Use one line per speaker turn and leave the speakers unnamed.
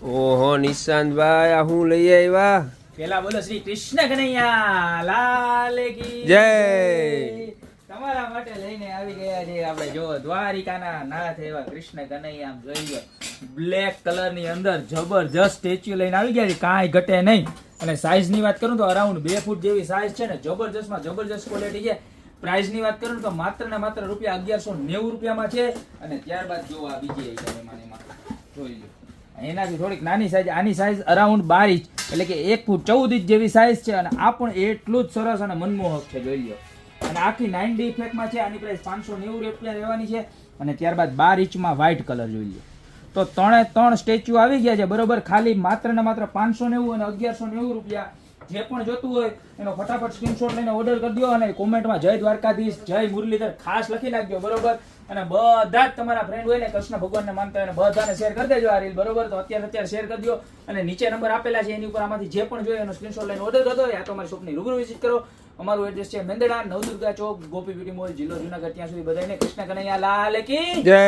ઓહો નિશાંતભાઈ આ હું લઈ આવ્યા?
પેલા બોલો શ્રી કૃષ્ણ કનૈયા લાલ કી
જય.
તમારા માટે લઈને આવી ગયા છે આપણે જો દ્વારિકાના નાથ એવા કૃષ્ણ કનૈયા. આમ જોઈ લો બ્લેક કલર ની અંદર જબરજસ્ત સ્ટેચ્યુ લઈને આવી ગયા છે, કાંઈ ઘટે નહીં. અને સાઈઝ ની વાત કરું તો અરાઉન્ડ 2 ફૂટ જેવી સાઈઝ છે ને, જબરજસ્ત માં જબરજસ્ત ક્વોલિટી છે. પ્રાઇસ ની વાત કરું તો માત્ર ને માત્ર રૂપિયા 1190 માં છે. અને ત્યારબાદ જો આ બીજી એમાં જોઈ લો, એનાથી થોડીક નાની સાઈઝ, આની સાઈઝ અરાઉન્ડ 12 ઇંચ એટલે કે 1 ફૂટ 14 ઇંચ જેવી સાઈઝ છે. અને આ પણ એટલું જ સરસ અને મનમોહક છે, જોઈ લો. અને આખી 9D ઇફેક્ટમાં છે. આની પ્રાઇસ 590 રૂપિયા રહેવાની છે. અને ત્યારબાદ 12 ઇંચમાં વ્હાઇટ કલર જોઈ લો. તો ત્રણે ત્રણ સ્ટેચ્યુ આવી ગયા છે બરોબર, ખાલી માત્ર ને માત્ર 590 અને 1190 રૂપિયા. જે પણ જોતું હોય એનો ફટાફટ સ્ક્રીનશોટ લઈને ઓર્ડર કરી દો અને કોમેન્ટમાં જય દ્વારકાધીશ, જય મુરલીધર ખાસ લખી નાખજો બરોબર. અને બધા જ તમારા ફ્રેન્ડ હોય ને કૃષ્ણ ભગવાનને માનતા હોય ને બધાને શેર કરી દેજો આ રીલ બરોબર. તો અત્યારે શેર કરી દો અને નીચે નંબર આપેલા છે એની ઉપર આમાંથી જે પણ જોઈએ એનો સ્ક્રીનશોટ લઈને ઓર્ડર કરી દો. યા તો અમારી શોપની રૂબરૂ વિઝિટ કરો. અમારું એડ્રેસ છે મેંદડા, નવદુર્ગા ચોક, ગોપી બ્યુટી મોલ, જિલ્લો જુનાગઢ. ત્યાં સુધી બધાને કૃષ્ણ કનૈયા લાલ કી
જય.